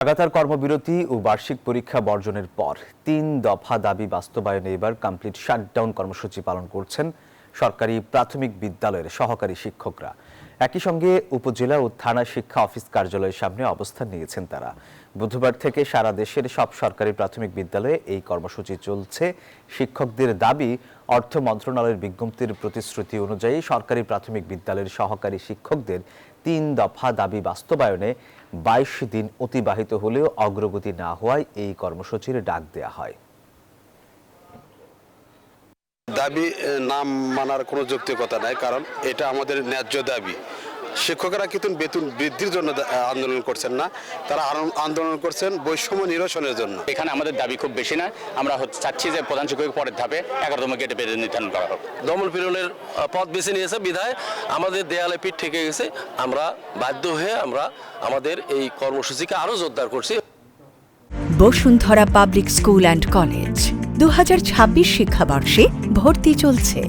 লাগাতার কর্মবিরতি ও বার্ষিক পরীক্ষা বর্জনের পর ৩ দফা দাবি বাস্তবায়নে এবার কমপ্লিট শাটডাউন কর্মসূচি পালন করছেন সরকারি প্রাথমিক বিদ্যালয়ের সহকারী শিক্ষকরা। একই সঙ্গে উপজেলা ও থানা শিক্ষা অফিস কার্যালয়ের সামনে অবস্থান নিয়েছেন তারা। বুধবার থেকে সারা দেশের সব সরকারি প্রাথমিক বিদ্যালয়ে এই কর্মসূচি চলছে। শিক্ষকদের দাবি, অর্থ মন্ত্রণালয়ের বিজ্ঞপ্তির প্রতিশ্রুতি অনুযায়ী সরকারি প্রাথমিক বিদ্যালয়ের সহকারী শিক্ষকদের ৩ দফা দাবি বাস্তবায়নে ২২ দিন অতিবাহিত হলেও অগ্রগতি না হওয়ায় এই কর্মসূচির ডাক দেয়া হয়। দাবি না মানার কোনো যৌক্তিকতা নাই, কারণ এটা আমাদের ন্যায্য দাবি। শিক্ষকেরা কিন্তু বেতন বৃদ্ধির জন্য আন্দোলন করছেন না, তারা আন্দোলন করছেন বৈষম্য নিরসনের জন্য। এখানে আমাদের দাবি খুব বেশি না, আমরা চাচ্ছি যে প্রধান শিক্ষকের পরের ধাপে 11তম গেটে বেতন নির্ধারণ করা হোক। দমন পীড়নের পথ বেছে নিয়েছে বিধায় আমাদের দেয়ালে পিঠ ঠেকে গেছে। আমরা বাধ্য হয়ে আমাদের এই কর্মসূচিকে আরো জোরদার করছি। Bashundhara public school and college 2026 শিক্ষাবর্ষে ভর্তি চলছে।